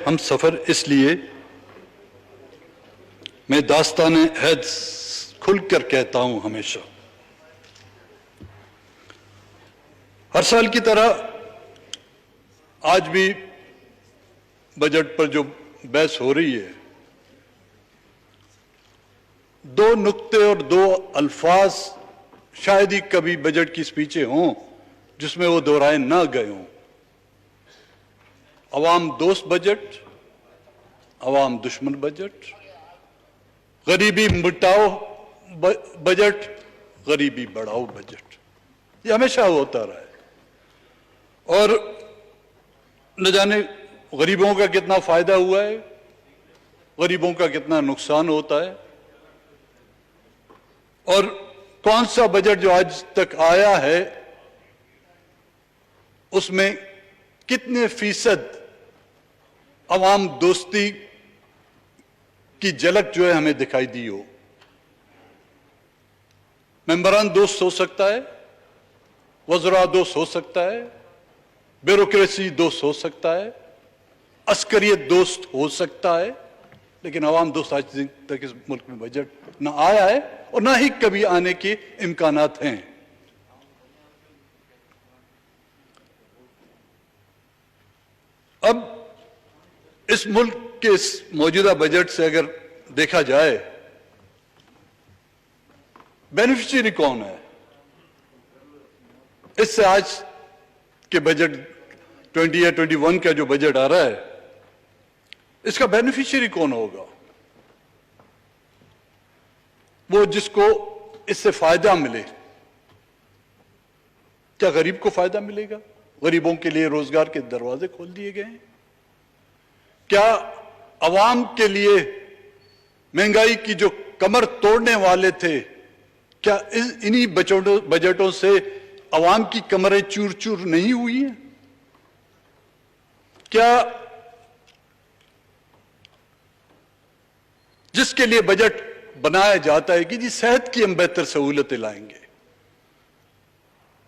ہم سفر اس لیے میں داستان عہد کھل کر کہتا ہوں ہمیشہ. ہر سال کی طرح آج بھی بجٹ پر جو بحث ہو رہی ہے، دو نقطے اور دو الفاظ شاید ہی کبھی بجٹ کی سپیچیں ہوں جس میں وہ دہرائے نہ گئے ہوں. عوام دوست بجٹ، عوام دشمن بجٹ، غریبی مٹاؤ بجٹ، غریبی بڑھاؤ بجٹ. یہ ہمیشہ ہوتا رہا ہے اور نہ جانے غریبوں کا کتنا فائدہ ہوا ہے، غریبوں کا کتنا نقصان ہوتا ہے، اور کون سا بجٹ جو آج تک آیا ہے اس میں کتنے فیصد عوام دوستی کی جھلک جو ہے ہمیں دکھائی دی ہو. ممبران دوست ہو سکتا ہے، وزراء دوست ہو سکتا ہے، بیوروکریسی دوست ہو سکتا ہے، عسکریت دوست ہو سکتا ہے، لیکن عوام دوست آج تک اس ملک میں بجٹ نہ آیا ہے اور نہ ہی کبھی آنے کے امکانات ہیں. اب اس ملک کے اس موجودہ بجٹ سے اگر دیکھا جائے بینیفیشری کون ہے؟ اس سے آج کے بجٹ 20 یا 21 کا جو بجٹ آ رہا ہے اس کا بینیفیشری کون ہوگا؟ وہ جس کو اس سے فائدہ ملے. کیا غریب کو فائدہ ملے گا؟ غریبوں کے لیے روزگار کے دروازے کھول دیے گئے ہیں. کیا عوام کے لیے مہنگائی کی جو کمر توڑنے والے تھے، کیا انہی بجٹوں سے عوام کی کمریں چور چور نہیں ہوئی ہیں؟ کیا جس کے لیے بجٹ بنایا جاتا ہے کہ جی صحت کی ہم بہتر سہولتیں لائیں گے،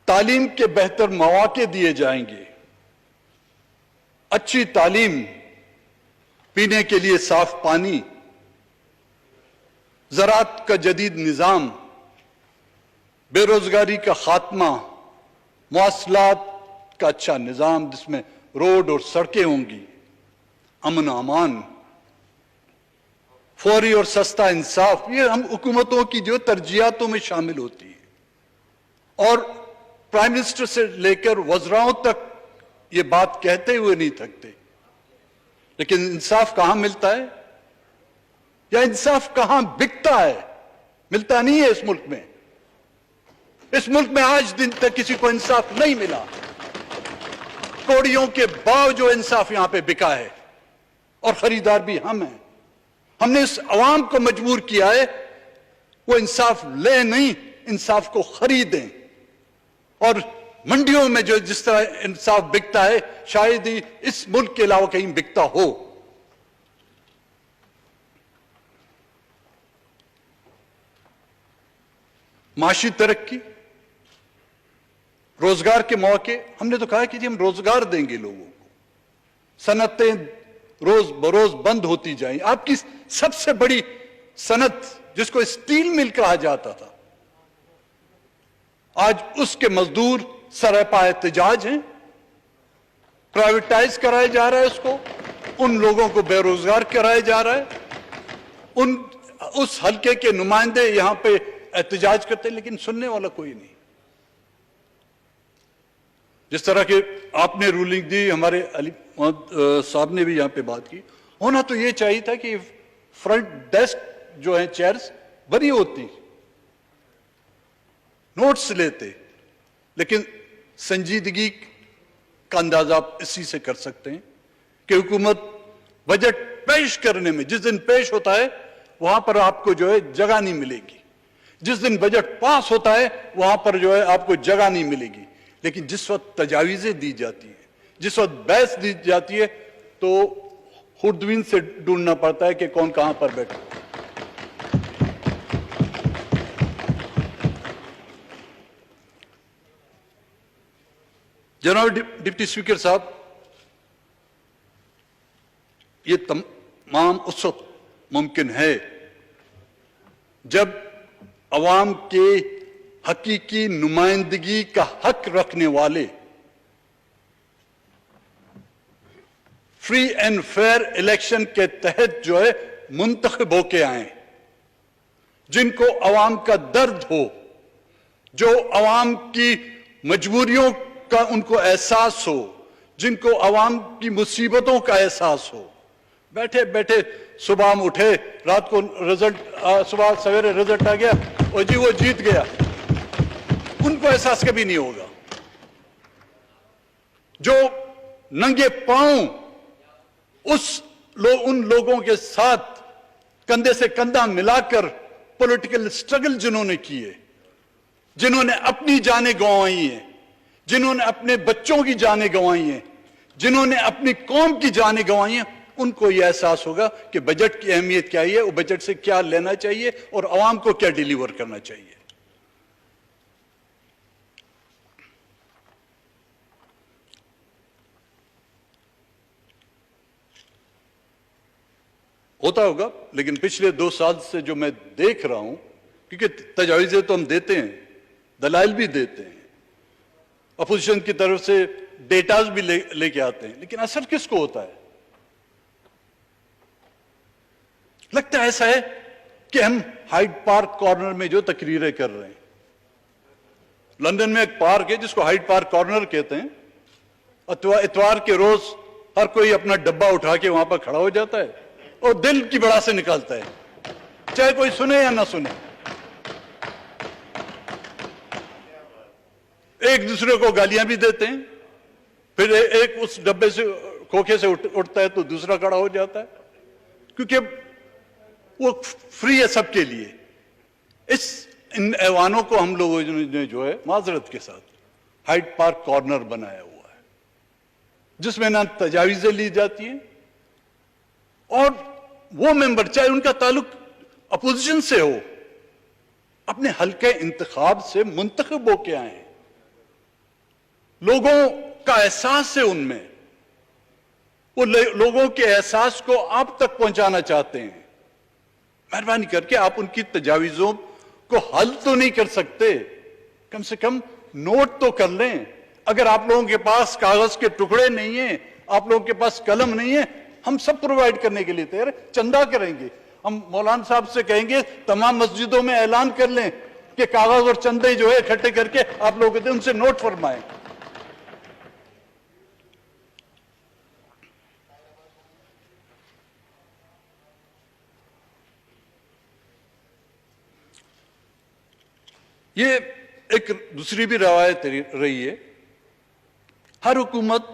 تعلیم کے بہتر مواقع دیے جائیں گے، اچھی تعلیم، پینے کے لیے صاف پانی، زراعت کا جدید نظام، بے روزگاری کا خاتمہ، مواصلات کا اچھا نظام جس میں روڈ اور سڑکیں ہوں گی، امن و امان، فوری اور سستا انصاف، یہ ہم حکومتوں کی جو ترجیحاتوں میں شامل ہوتی ہے. اور پرائم منسٹر سے لے کر وزراؤں تک یہ بات کہتے ہوئے نہیں تھکتے. لیکن انصاف کہاں ملتا ہے؟ یا انصاف کہاں بکتا ہے؟ ملتا نہیں ہے اس ملک میں. اس ملک میں آج دن تک کسی کو انصاف نہیں ملا. کوڑیوں کے باؤ جو انصاف یہاں پہ بکا ہے اور خریدار بھی ہم ہیں. ہم نے اس عوام کو مجبور کیا ہے وہ انصاف لے نہیں، انصاف کو خریدیں. اور منڈیوں میں جو جس طرح انصاف بکتا ہے شاید ہی اس ملک کے علاوہ کہیں بکتا ہو. معاشی ترقی، روزگار کے مواقع، ہم نے تو کہا کہ جی ہم روزگار دیں گے لوگوں کو. صنعتیں روز بروز بند ہوتی جائیں. آپ کی سب سے بڑی صنعت جس کو اسٹیل مل کہا جاتا تھا، آج اس کے مزدور سرپا احتجاج ہیں. پرائیویٹائز کرایا جا رہا ہے اس کو، ان لوگوں کو بے روزگار کرایا جا رہا ہے. اس حلقے کے نمائندے یہاں پہ احتجاج کرتے ہیں لیکن سننے والا کوئی نہیں. جس طرح کہ آپ نے رولنگ دی، ہمارے علی محمد صاحب نے بھی یہاں پہ بات کی، ہونا تو یہ چاہیے تھا کہ فرنٹ ڈیسک جو ہیں چیئرز بنی ہوتی، نوٹس لیتے. لیکن سنجیدگی کا اندازہ آپ اسی سے کر سکتے ہیں کہ حکومت بجٹ پیش کرنے میں جس دن پیش ہوتا ہے وہاں پر آپ کو جو ہے جگہ نہیں ملے گی. جس دن بجٹ پاس ہوتا ہے وہاں پر جو ہے آپ کو جگہ نہیں ملے گی. لیکن جس وقت تجاویزیں دی جاتی ہیں، جس وقت بحث دی جاتی ہے، تو خوردبین سے ڈھونڈنا پڑتا ہے کہ کون کہاں پر بیٹھا. جناب ڈپٹی اسپیکر صاحب، ये तमाम उस वक्त मुमकिन है जब अवाम के हकीकी नुमाइंदगी का हक रखने वाले फ्री एंड फेयर इलेक्शन के तहत जो है मुंतखब होके आए, जिनको अवाम का दर्द हो, जो अवाम की मजबूरियों का उनको एहसास हो, जिनको अवाम की मुसीबतों का एहसास हो। बैठे बैठे सुबह हम उठे, रात को रिजल्ट, सुबह सवेरे रिजल्ट आ गया और जी वो जीत गया, उनको एहसास कभी नहीं होगा। जो नंगे पांव उन लोगों के साथ कंधे से कंधा मिलाकर पॉलिटिकल स्ट्रगल जिन्होंने किए, जिन्होंने अपनी जानें गंवाई हैं, जिन्होंने अपने बच्चों की जानें गंवाई हैं, जिन्होंने अपनी कौम की जानें गंवाई हैं, उनको यह एहसास होगा कि बजट की अहमियत क्या है, वो बजट से क्या लेना चाहिए और आवाम को क्या डिलीवर करना चाहिए। होता होगा, लेकिन पिछले 2 साल से जो मैं देख रहा हूं, क्योंकि तजावीज़ें तो हम देते हैं, दलाइल भी देते हैं, अपोजिशन की तरफ से डेटाज भी लेके आते हैं, लेकिन असर किसको होता है? लगता है ऐसा है कि हम हाइड पार्क कॉर्नर में जो तकरीरें कर रहे हैं, लंदन में एक पार्क है जिसको हाइड पार्क कॉर्नर कहते हैं, इतवार के रोज हर कोई अपना डब्बा उठा के वहां पर खड़ा हो जाता है और दिल की बड़ा से निकालता है, चाहे कोई सुने या ना सुने। एक दूसरे को गालियां भी देते हैं, फिर एक उस डब्बे से खोखे से उठता है तो दूसरा खड़ा हो जाता है, क्योंकि वो फ्री है सबके लिए। इन ऐवानों को हम लोगों ने जो है माजरत के साथ हाइड पार्क कॉर्नर बनाया हुआ है, जिसमें ना तजावीजें ली जाती हैं और वो मेंबर चाहे उनका ताल्लुक अपोजिशन से हो, अपने हल्के इंतखाब से मुंतखब होके आए, लोगों का एहसास है उनमें, वो लोगों के एहसास को आप तक पहुंचाना चाहते हैं। मेहरबानी करके आप उनकी तजावीजों को हल तो नहीं कर सकते, कम से कम नोट तो कर लें। अगर आप लोगों के पास कागज के टुकड़े नहीं है, आप लोगों के पास कलम नहीं है, हम सब प्रोवाइड करने के लिए तैयार है, चंदा करेंगे। हम मौलाना साहब से कहेंगे तमाम मस्जिदों में ऐलान कर लें कि कागज और चंदे जो है इकट्ठे करके आप लोगों के उनसे नोट फरमाएं। ये एक दूसरी भी रवायत रही है, हर हुकूमत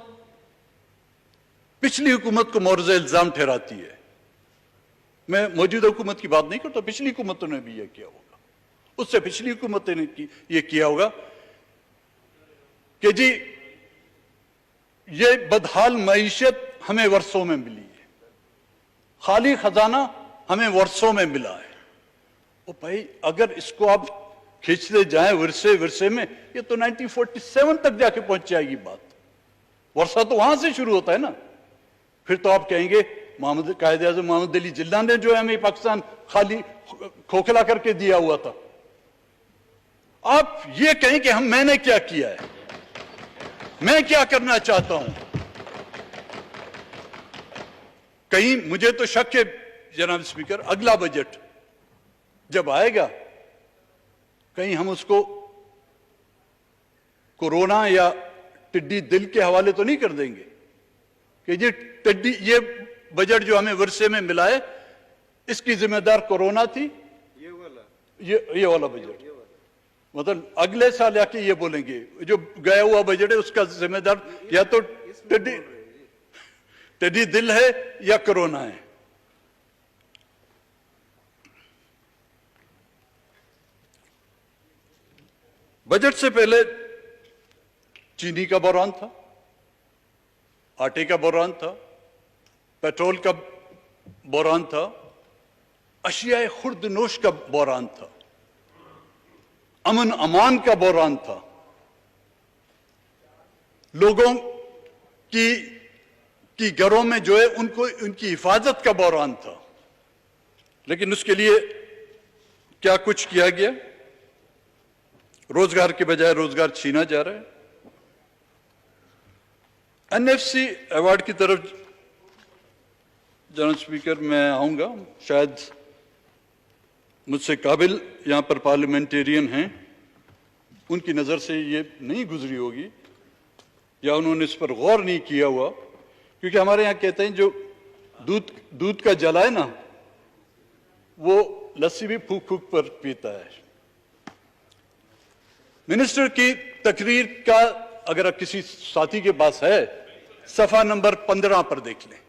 पिछली हुकूमत को मौरज़ इल्जाम ठहराती है। मैं मौजूदा हुकूमत की बात नहीं करता, पिछली हुकूमतों ने भी यह किया होगा, उससे पिछली हुकूमतों ने यह किया होगा कि जी ये बदहाल मईशत हमें वर्षों में मिली है, खाली खजाना हमें वर्षों में मिला है। ओ भाई, अगर इसको आप खींचते जाएं विरसे विरसे में, ये तो 1947 तक जाके पहुंच जाएगी बात। वर्षा तो वहां से शुरू होता है ना। फिर तो आप कहेंगे कायदे आज़म मोहम्मद अली जिन्ना ने जो है हमें पाकिस्तान खाली खोखला करके दिया हुआ था। आप ये कहें कि मैंने क्या किया है, मैं क्या करना चाहता हूं, कहीं मुझे तो शक है जनाब स्पीकर, अगला बजट जब आएगा कहीं हम उसको कोरोना या टिड्डी दिल के हवाले तो नहीं कर देंगे कि जी टिड्डी, ये बजट जो हमें वर्षे में मिला है इसकी जिम्मेदार कोरोना थी, ये वाला बजट। मतलब अगले साल आके ये बोलेंगे जो गया हुआ बजट है उसका जिम्मेदार या तो टिड्डी दिल है या कोरोना है। बजट से पहले चीनी का बहरान था, आटे का बहरान था, पेट्रोल का बहरान था, अशियाए खुर्दनोश का बहरान था, अमन अमान का बहरान था, लोगों کی گھروں میں جو ہے ان کو ان کی حفاظت کا بحران تھا، لیکن اس کے لیے کیا کچھ کیا گیا؟ روزگار کے بجائے روزگار چھینا جا رہا ہے۔ NFC ایوارڈ کی طرف جناب اسپیکر میں آؤں گا۔ شاید مجھ سے قابل یہاں پر پارلیمنٹیرین ہیں، ان کی نظر سے یہ نہیں گزری ہوگی یا انہوں نے اس پر غور نہیں کیا ہوا، کیونکہ ہمارے یہاں کہتے ہیں جو دودھ کا جلا ہے نا، وہ لسی بھی پھوک پھوک پر پیتا ہے۔ منسٹر کی تقریر کا اگر آپ کسی ساتھی کے پاس ہے، صفحہ نمبر 15 پر دیکھ لیں،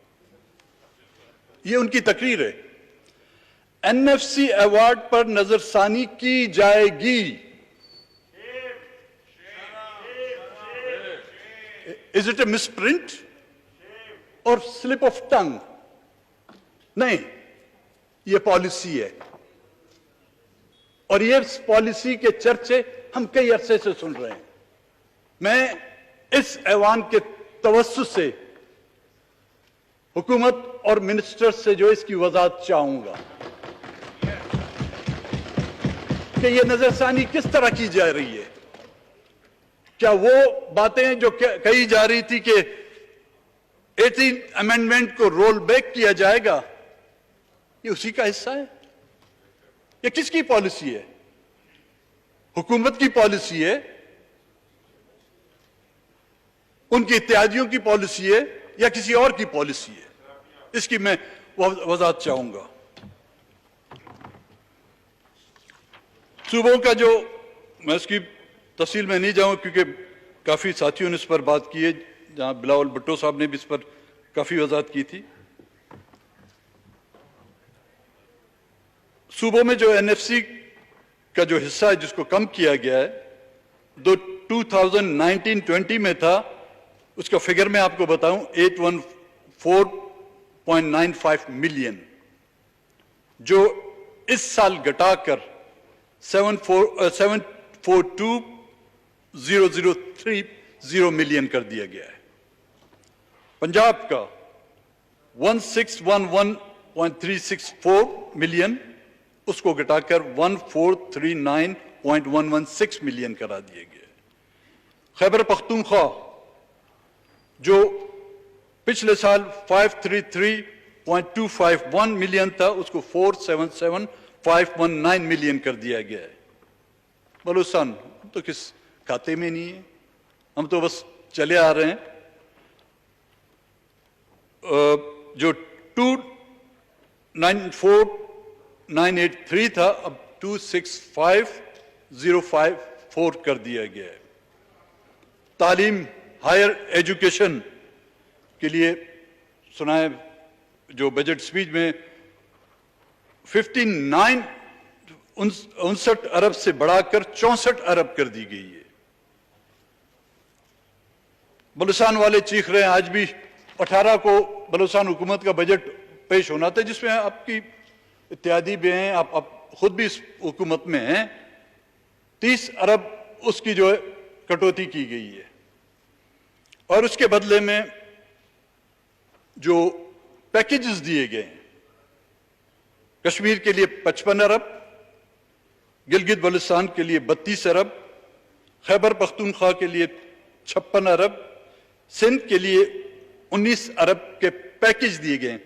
یہ ان کی تقریر ہے۔ NFC ایوارڈ پر نظر ثانی کی جائے گی۔ Is it a misprint اور slip of tongue؟ نہیں، یہ پالیسی ہے، اور یہ پالیسی کے چرچے ہم کئی عرصے سے سن رہے ہیں۔ میں اس ایوان کے توسط سے حکومت اور منسٹر سے جو اس کی وضاحت چاہوں گا کہ یہ نظر ثانی کس طرح کی جا رہی ہے۔ کیا وہ باتیں جو کہی جا رہی تھی کہ 18 امینڈمنٹ کو رول بیک کیا جائے گا، یہ اسی کا حصہ ہے؟ یہ کس کی پالیسی ہے؟ حکومت کی پالیسی ہے، ان کی اتحادیوں کی پالیسی ہے، یا کسی اور کی پالیسی ہے؟ اس کی میں وضاحت چاہوں گا۔ صوبوں کا جو، میں اس کی تفصیل میں نہیں جاؤں کیونکہ کافی ساتھیوں نے اس پر بات کی ہے، جہاں بلاول بھٹو صاحب نے بھی اس پر کافی وضاحت کی تھی۔ صوبوں میں جو NFC کا جو حصہ ہے جس کو کم کیا گیا ہے، 2019-20 میں تھا، اس کا فگر میں آپ کو بتاؤں 814.95 ملین، جو اس سال گھٹا کر 742,030 ملین کر دیا گیا ہے۔ پنجاب کا 1611.364 ملین، اس کو گھٹا کر 1439.116 ملین کرا دیا گیا ہے۔ خیبر پختونخوا جو پچھلے سال 533.251 ملین تھا، اس کو 477.519 ملین کر دیا گیا ہے۔ بلوچستان تو کس کھاتے میں نہیں ہے، ہم تو بس چلے آ رہے ہیں۔ جو 294,983 تھا، اب 265,054 کر دیا گیا ہے۔ تعلیم، ہائر ایجوکیشن کے لیے سنائے جو بجٹ سپیچ میں 59 ارب سے بڑھا کر 64 ارب کر دی گئی ہے۔ بلوچستان والے چیخ رہے ہیں، آج بھی 18 کو بلوچستان حکومت کا بجٹ پیش ہونا تھا، جس میں آپ کی اتحادی بھی ہیں، آپ خود بھی اس حکومت میں ہیں، 30 ارب اس کی جو ہے کٹوتی کی گئی ہے، اور اس کے بدلے میں جو پیکیجز دیے گئے ہیں، کشمیر کے لیے 55 ارب، گلگت بلتستان کے لیے 32 ارب، خیبر پختونخوا کے لیے 56 ارب، سندھ کے لیے 19 ارب کے پیکیج دیے گئے ہیں۔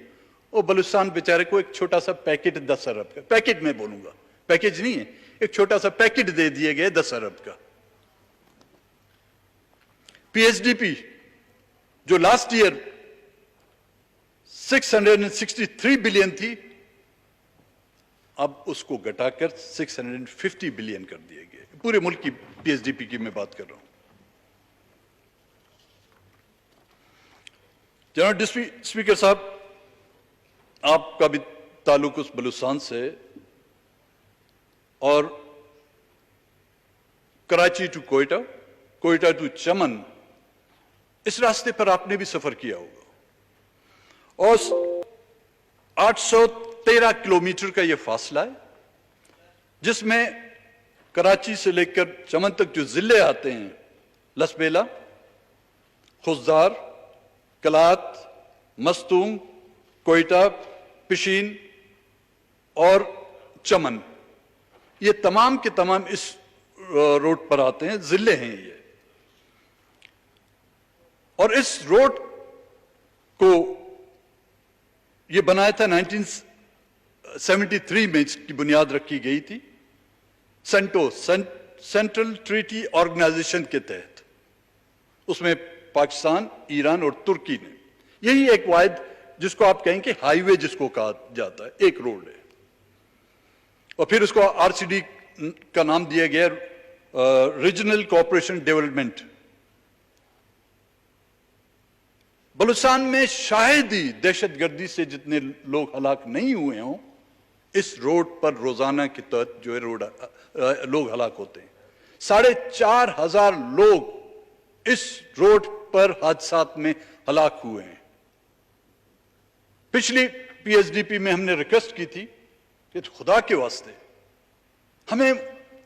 وہ بلوچستان بیچارے کو ایک چھوٹا سا پیکٹ 10 ارب کا، پیکٹ میں بولوں گا، پیکیج نہیں ہے، ایک چھوٹا سا پیکٹ دے دیے گئے 10 ارب کا۔ PSDP جو لاسٹ ایئر 663 بلین تھی، اب اس کو گھٹا کر 650 بلین کر دیا گیا۔ پورے ملک کی PSDP کی میں بات کر رہا ہوں۔ جناب اسپیکر صاحب، آپ کا بھی تعلق اس بلوچستان سے، اور کراچی ٹو کوئٹہ، کوئٹہ ٹو چمن، اس راستے پر آپ نے بھی سفر کیا ہوگا، اور 813 کلومیٹر کا یہ فاصلہ ہے، جس میں کراچی سے لے کر چمن تک جو ضلع آتے ہیں، لسبیلا، خزدار، کلات، मस्तूम, कोयटा, पिशीन और चमन, ये तमाम के तमाम इस रोड पर आते हैं, जिले हैं ये। और इस रोड को ये बनाया था 1973 में, इसकी बुनियाद रखी गई थी सेंटो, सेंट्रल ट्रीटी ऑर्गेनाइजेशन के तहत। उसमें पाकिस्तान, ईरान और तुर्की ने, यही एक वाहिद जिसको आप कहेंगे हाईवे जिसको कहा जाता है, एक रोड है। और फिर उसको आरसीडी का नाम दिया गया, रीजनल कोऑपरेशन डेवलपमेंट। बलूचिस्तान में शायद ही दहशतगर्दी से जितने लोग हलाक नहीं हुए हों, इस रोड पर रोजाना के तहत जो है लोग हलाक होते हैं। 4,500 लोग इस रोड पर हादसात में हलाक हुए हैं। पिछली पीएचडीपी में हमने रिक्वेस्ट की थी कि खुदा के वास्ते हमें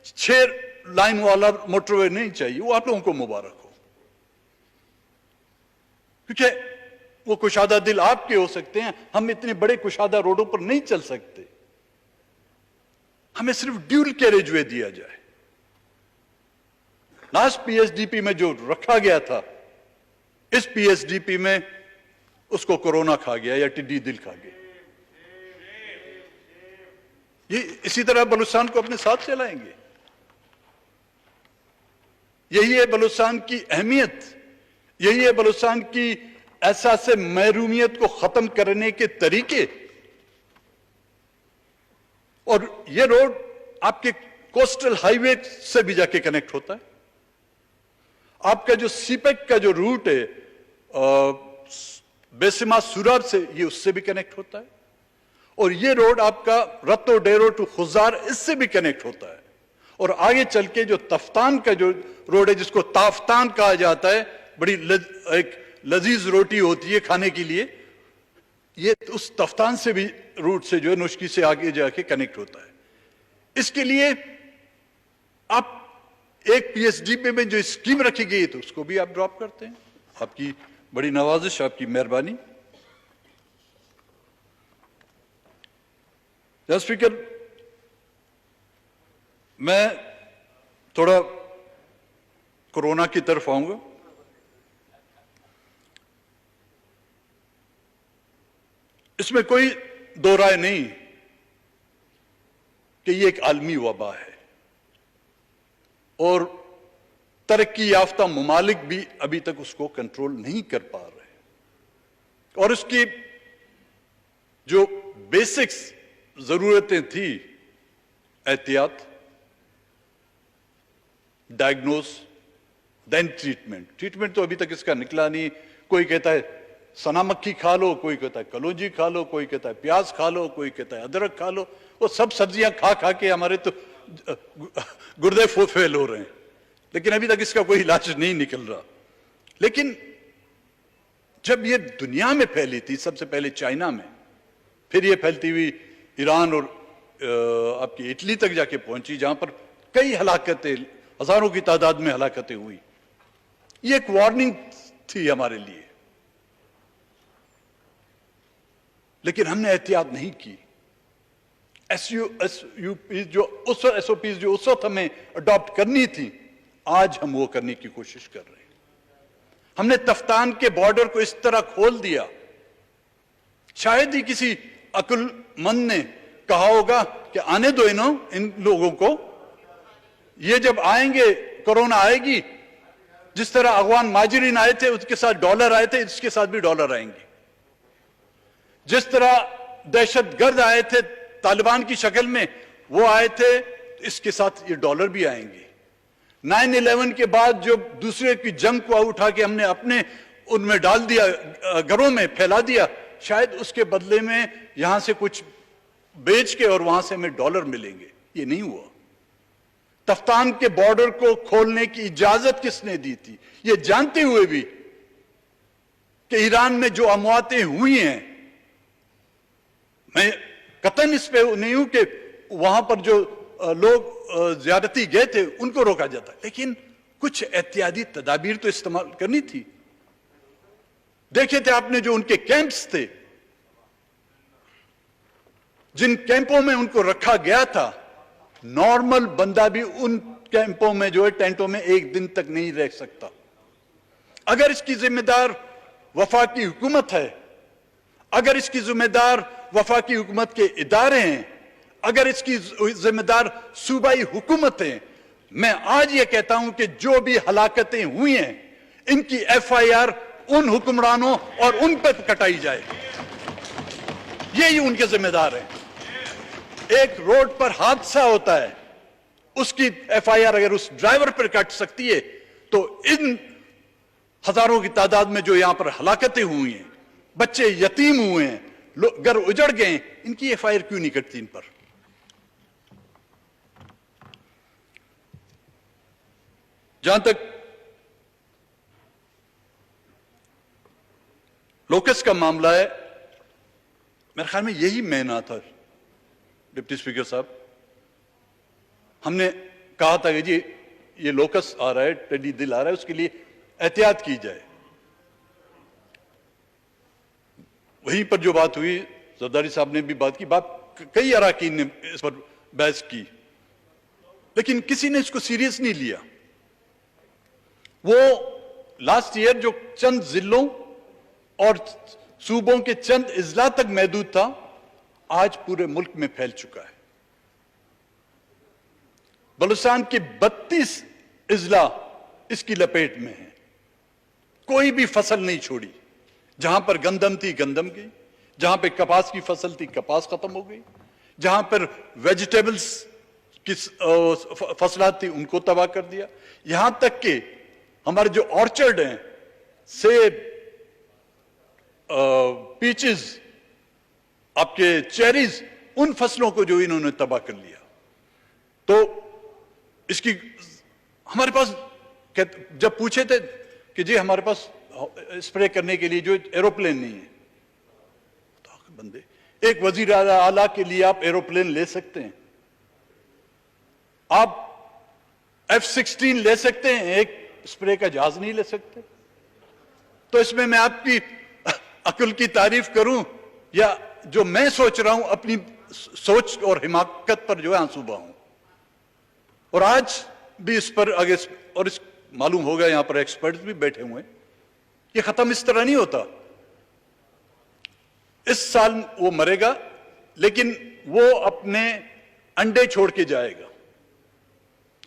6 लाइन वाला मोटरवे नहीं चाहिए, वो आप लोगों को मुबारक हो, क्योंकि वो कुशादा दिल आपके हो सकते हैं, हम इतने बड़े कुशादा रोडों पर नहीं चल सकते। हमें सिर्फ ड्यूल कैरेजवे दिया जाए। लास्ट पीएचडीपी में जो रखा गया था, इस पीएचडीपी में उसको कोरोना खा गया या टिड्डी दिल खा गया। ये इसी तरह बलूचिस्तान को अपने साथ चलाएंगे। यही है बलूचिस्तान की अहमियत, यही है बलूचिस्तान की एहसास महरूमियत को खत्म करने के तरीके। और ये रोड आपके कोस्टल हाईवे से भी जाके कनेक्ट होता है। आपका जो सीपेक का जो रूट है बेसिमा सुराब से, ये उससे भी कनेक्ट होता है। और ये रोड आपका रत्तो डेरो टू खुजार, इससे भी कनेक्ट होता है। और आगे चल के जो तफ्तान का जो रोड है, जिसको ताफ्तान कहा जाता है, बड़ी एक लजीज रोटी होती है खाने के लिए, ये उस तफ्तान से भी रूट से जो है नुश्की से आगे जाके कनेक्ट होता है। इसके लिए आप एक पीएचडीपी में जो स्कीम रखी गई है तो उसको भी आप ड्रॉप करते हैं। आपकी बड़ी नवाजिश, आपकी मेहरबानी। स्पीकर, मैं थोड़ा कोरोना की तरफ आऊंगा। इसमें कोई दो राय नहीं कि ये एक आलमी वबा है और तरक्की याफ्ता ममालिक भी अभी तक उसको कंट्रोल नहीं कर पा रहे। और उसकी जो बेसिक्स जरूरतें थी, एहतियात, डायग्नोज, देन ट्रीटमेंट तो अभी तक इसका निकला नहीं। कोई कहता है सना मक्खी खा लो, कोई कहता है कलौंजी खा लो, कोई कहता है प्याज खा लो, कोई कहता है अदरक खा लो। वो सब सब्जियां खा खा के हमारे तो गुर्दे फेल हो रहे हैं, लेकिन अभी तक इसका कोई इलाज नहीं निकल रहा। लेकिन जब ये दुनिया में फैली थी, सबसे पहले चाइना में, फिर ये फैलती हुई ईरान और आपकी इटली तक जाके पहुंची, जहां पर कई हलाकतें, हजारों की तादाद में हलाकतें हुई। ये एक वार्निंग थी हमारे लिए, लेकिन हमने एहतियात नहीं की। एसओपी जो उस वक्त हमें अडॉप्ट करनी थी, आज हम वो करने की कोशिश कर रहे हैं। हमने तफ्तान के बॉर्डर को इस तरह खोल दिया, शायद ही किसी अक्लमंद ने कहा होगा कि आने दो इन लोगों को, ये जब आएंगे कोरोना आएगी। जिस तरह अफगान माजरीन आए थे, उसके साथ डॉलर आए थे, इसके साथ भी डॉलर आएंगे। जिस तरह दहशतगर्द आए थे तालिबान की शक्ल में, वो आए थे, इसके साथ ये डॉलर भी आएंगे। 9/11 के बाद जो दूसरे की जंग को उठा के हमने अपने उनमें डाल दिया, घरों में फैला दिया, शायद उसके बदले में यहां से कुछ बेच के और वहां से हमें डॉलर मिलेंगे। ये नहीं हुआ। तफ्तान के बॉर्डर को खोलने की इजाजत किसने दी थी, ये जानते हुए भी कि ईरान में जो अमवातें हुई हैं, मैं कतन इस पे नहीं हूं कि वहां पर जो लोग ज्यादती गए थे उनको रोका जाता, लेकिन कुछ एहतियाती तदाबीर तो इस्तेमाल करनी थी। देखे थे आपने जो उनके कैंप्स थे, जिन कैंपों में उनको रखा गया था, नॉर्मल बंदा भी उन कैंपों में जो है टेंटों में एक दिन तक नहीं रह सकता। अगर इसकी जिम्मेदार वफाकी हुकूमत है, अगर इसकी जिम्मेदार वफाकी हुकूमत के इदारे हैं, अगर इसकी जिम्मेदार सूबाई हुकूमत है, मैं आज यह कहता हूं कि जो भी हलाकतें हुई हैं, इनकी FIR उन हुक्मरानों और उन पर कटाई जाए। यही उनके जिम्मेदार हैं। एक रोड पर हादसा होता है, उसकी FIR अगर उस ड्राइवर पर कट सकती है, तो इन हजारों की तादाद में जो यहां पर हलाकतें हुई हैं, बच्चे यतीम हुए हैं, घर उजड़ गए, इनकी FIR क्यों नहीं कटती इन पर? जहां तक लोकस का मामला है, मेरे ख्याल में यही महीना था डिप्टी स्पीकर साहब, हमने कहा था कि जी ये लोकस आ रहा है, टेडी दिल आ रहा है, उसके लिए एहतियात की जाए। वहीं पर जो बात हुई, जरदारी साहब ने भी बात की, कई अराकीन ने इस पर बहस की, लेकिन किसी ने इसको सीरियस नहीं लिया। वो लास्ट ईयर जो चंद जिलों और सूबों के चंद इजला तक महदूद था, आज पूरे मुल्क में फैल चुका है। बलूचिस्तान के 32 इजला इसकी लपेट में है। कोई भी फसल नहीं छोड़ी। जहां पर गंदम थी, गंदम गई। जहां पे कपास की फसल थी, कपास खत्म हो गई। जहां पर वेजिटेबल्स की फसलात थी, उनको तबाह कर दिया। यहां तक कि हमारे जो ऑर्चर्ड हैं, सेब, पीचेस, आपके चेरीज, उन फसलों को जो इन्होंने तबाह कर लिया। तो इसकी हमारे पास जब पूछे थे कि जी हमारे पास स्प्रे करने के लिए जो एरोप्लेन नहीं है, तो बंदे, एक वजीर आला के लिए आप एरोप्लेन ले सकते हैं, आप F-16 ले सकते हैं, एक स्प्रे का जहाज नहीं ले सकते। तो इसमें मैं आपकी अक्ल की तारीफ करूं या जो मैं सोच रहा हूं, अपनी सोच और हिमाकत पर जो है आंसू बहाऊं। और आज भी इस पर आगे, और इस मालूम होगा यहां पर एक्सपर्ट्स भी बैठे हुए हैं, ये खत्म इस तरह नहीं होता। इस साल वो मरेगा, लेकिन वो अपने अंडे छोड़ के जाएगा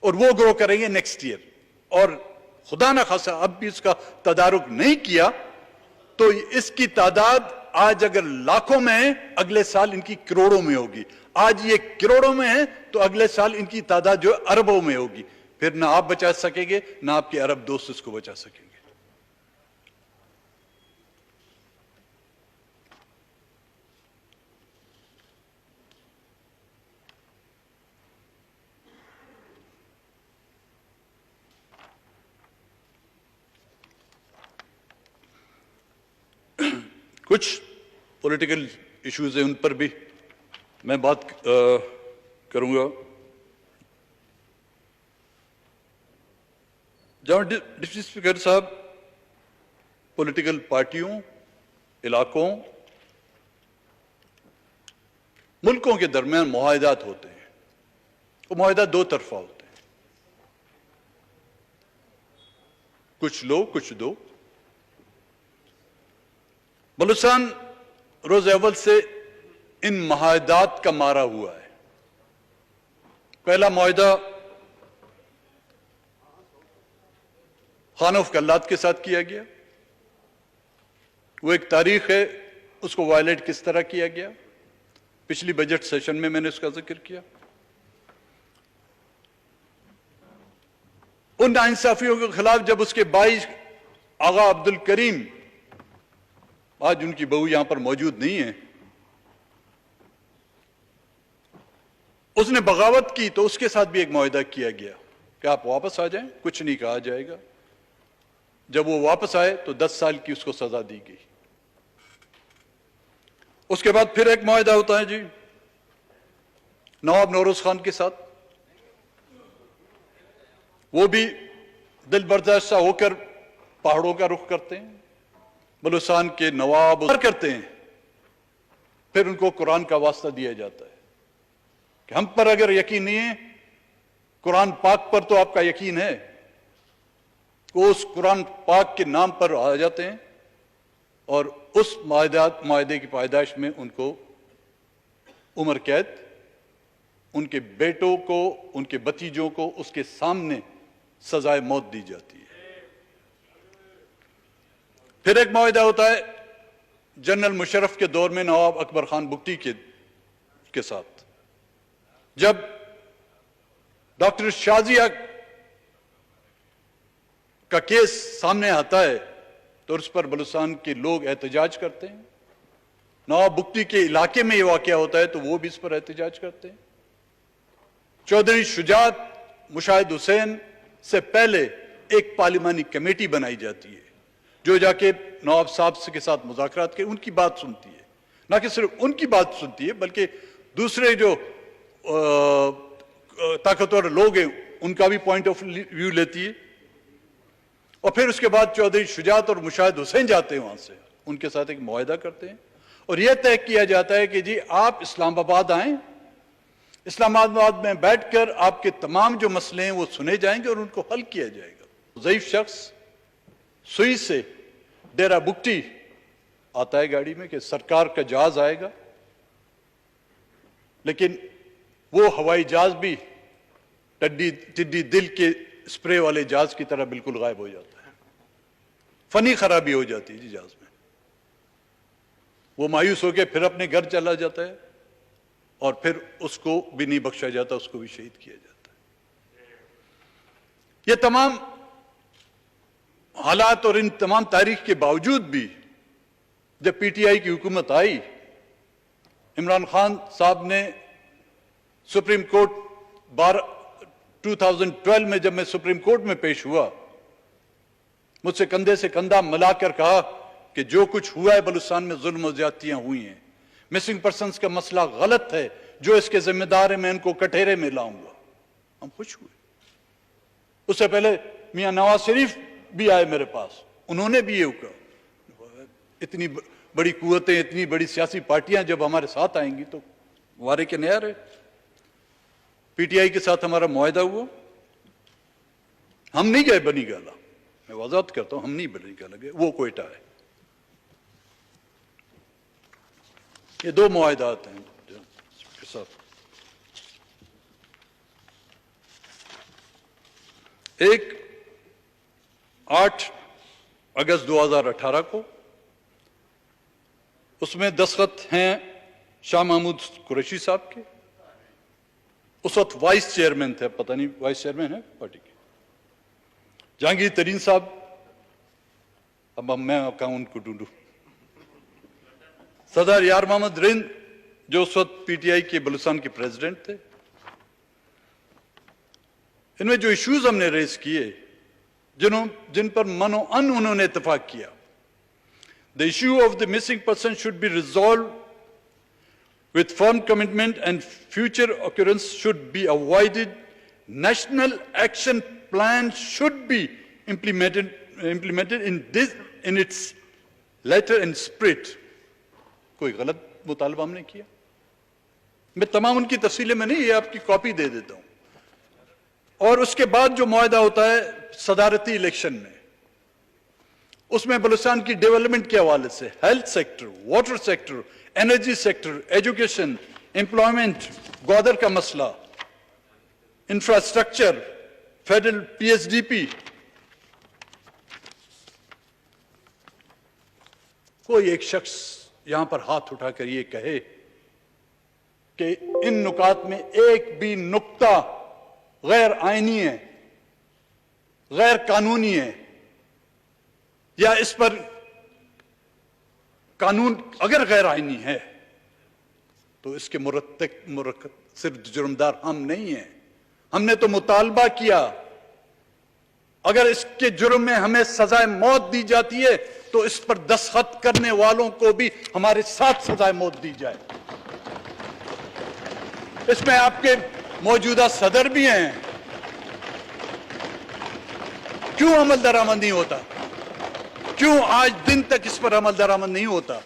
और वो ग्रो करेंगे नेक्स्ट ईयर। और खुदा ना खासा अब भी इसका तदारुक नहीं किया तो इसकी तादाद आज अगर लाखों में है, अगले साल इनकी करोड़ों में होगी। आज ये करोड़ों में है तो अगले साल इनकी तादाद जो अरबों में होगी। फिर ना आप बचा सकेंगे, ना आपके अरब दोस्त इसको बचा सकेंगे। कुछ पॉलिटिकल इश्यूज हैं, उन पर भी मैं बात करूंगा। जहां डिप्टी स्पीकर साहब पॉलिटिकल पार्टियों, इलाकों, मुल्कों के दरमियान मुआहदात होते हैं, वो मुआहदा दो तरफा होते हैं, कुछ लो कुछ दो। बलूचिस्तान रोज अव्वल से इन मुआहदात का मारा हुआ है। पहला मुआहदा खान ऑफ कल्लात के साथ किया गया, वो एक तारीख है, उसको वायलेट किस तरह किया गया, पिछली बजट सेशन में मैंने उसका जिक्र किया। उन नाइंसाफियों के खिलाफ जब उसके भाई आगा अब्दुल करीम, आज उनकी बहू यहां पर मौजूद नहीं है, उसने बगावत की तो उसके साथ भी एक मुआहदा किया गया कि आप वापस आ जाएं, कुछ नहीं कहा जाएगा। जब वो वापस आए तो 10 साल की उसको सजा दी गई। उसके बाद फिर एक मुआहदा होता है जी नवाब नौरोज खान के साथ, वो भी दिल बर्दाश्त होकर पहाड़ों का रुख करते हैं, بلوچستان کے نواب کرتے ہیں، پھر ان کو قرآن کا واسطہ دیا جاتا ہے کہ ہم پر اگر یقین نہیں ہے، قرآن پاک پر تو آپ کا یقین ہے، وہ اس قرآن پاک کے نام پر آ جاتے ہیں اور اس معاہدے کی پائیداش میں ان کو عمر قید، ان کے بیٹوں کو، ان کے بھتیجوں کو اس کے سامنے سزائے موت دی جاتی ہے۔ پھر ایک معاہدہ ہوتا ہے جنرل مشرف کے دور میں نواب اکبر خان بگٹی کے ساتھ، جب ڈاکٹر شازیہ کا کیس سامنے آتا ہے تو اس پر بلوچستان کے لوگ احتجاج کرتے ہیں۔ نواب بگٹی کے علاقے میں یہ واقعہ ہوتا ہے تو وہ بھی اس پر احتجاج کرتے ہیں۔ چودھری شجاعت مشاہد حسین سے پہلے ایک پارلیمانی کمیٹی بنائی جاتی ہے جو جا کے نواب صاحب کے ساتھ مذاکرات کے ان کی بات سنتی ہے، نہ کہ صرف ان کی بات سنتی ہے بلکہ دوسرے جو طاقتور لوگ ہیں ان کا بھی پوائنٹ آف ویو لیتی ہے، اور پھر اس کے بعد چودھری شجاعت اور مشاہد حسین جاتے ہیں وہاں سے، ان کے ساتھ ایک معاہدہ کرتے ہیں اور یہ طے کیا جاتا ہے کہ جی آپ اسلام آباد آئیں، اسلام آباد میں بیٹھ کر آپ کے تمام جو مسئلے ہیں وہ سنے جائیں گے اور ان کو حل کیا جائے گا۔ ضعیف شخص سوئی سے ڈیرہ بگٹی آتا ہے گاڑی میں کہ سرکار کا جہاز آئے گا، لیکن وہ ہوائی جہاز بھی ٹڈی دل کے اسپرے والے جہاز کی طرح بالکل غائب ہو جاتا ہے، فنی خرابی ہو جاتی ہے جی جہاز میں۔ وہ مایوس ہو کے پھر اپنے گھر چلا جاتا ہے اور پھر اس کو بھی نہیں بخشا جاتا، اس کو بھی شہید کیا جاتا ہے۔ یہ تمام حالات اور ان تمام تاریخ کے باوجود بھی جب پی ٹی آئی کی حکومت آئی، عمران خان صاحب نے سپریم کورٹ 2012 میں جب میں سپریم کورٹ میں پیش ہوا، مجھ سے کندھے سے کندھا ملا کر کہا کہ جو کچھ ہوا ہے بلوچستان میں ظلم و زیادتیاں ہوئی ہیں، مسنگ پرسنز کا مسئلہ غلط ہے، جو اس کے ذمہ دار ہیں میں ان کو کٹہرے میں لاؤں گا۔ ہم خوش ہوئے۔ اس سے پہلے میاں نواز شریف بھی آئے میرے پاس، انہوں نے بھی یہ کہا، اتنی بڑی قوتیں، اتنی بڑی سیاسی پارٹیاں جب ہمارے ساتھ آئیں گی تو وارے کے نیا رہے۔ پی ٹی آئی کے ساتھ ہمارا معاہدہ ہوا، ہم نہیں گئے بنی گالا، میں وضاحت کرتا ہوں، ہم نہیں بنی گالا گئے، وہ کوئٹہ ہے۔ یہ دو معاہدات ہیں کے ساتھ۔ ایک 8 اگست 2018 کو، اس میں دستخط ہیں شاہ محمود قریشی صاحب کے، اس وقت وائس چیئرمین تھے، پتہ نہیں وائس چیئرمین ہے پارٹی کے، جہانگیر ترین صاحب، اب میں کہاں ان کو ڈھونڈوں، سردار یار محمد رند جو اس وقت پی ٹی آئی کے بلوچستان کے پریزیڈنٹ تھے۔ ان میں جو ایشوز ہم نے ریز کیے، جن پر من و ان انہوں نے اتفاق کیا، the issue of the missing person should be resolved with firm commitment and future occurrence should be avoided. National action plan should be implemented in its letter and spirit. کوئی غلط مطالبہ ہم نے کیا؟ میں تمام ان کی تفصیلیں میں نہیں، یہ آپ کی کاپی دے دیتا ہوں۔ اور اس کے بعد جو معاہدہ ہوتا ہے صدارتی الیکشن میں، اس میں بلوچستان کی ڈیولپمنٹ کے حوالے سے health sector, water sector, energy sector, education, employment, Gwadar کا مسئلہ، infrastructure, federal P S D P, کوئی ایک شخص یہاں پر ہاتھ اٹھا کر یہ کہے کہ ان نکات میں ایک بھی نقطہ غیر آئینی ہے، غیر قانونی ہے، یا اس پر قانون اگر غیر آئینی ہے تو اس کے مرتکب صرف جرمدار ہم نہیں ہیں، ہم نے تو مطالبہ کیا، اگر اس کے جرم میں ہمیں سزائے موت دی جاتی ہے تو اس پر دستخط کرنے والوں کو بھی ہمارے ساتھ سزائے موت دی جائے۔ اس میں آپ کے موجودہ صدر بھی ہیں، کیوں عمل درآمد نہیں ہوتا؟ क्यों आज दिन तक इस पर अमल दरामद नहीं होता?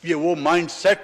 ये वो माइंड सेट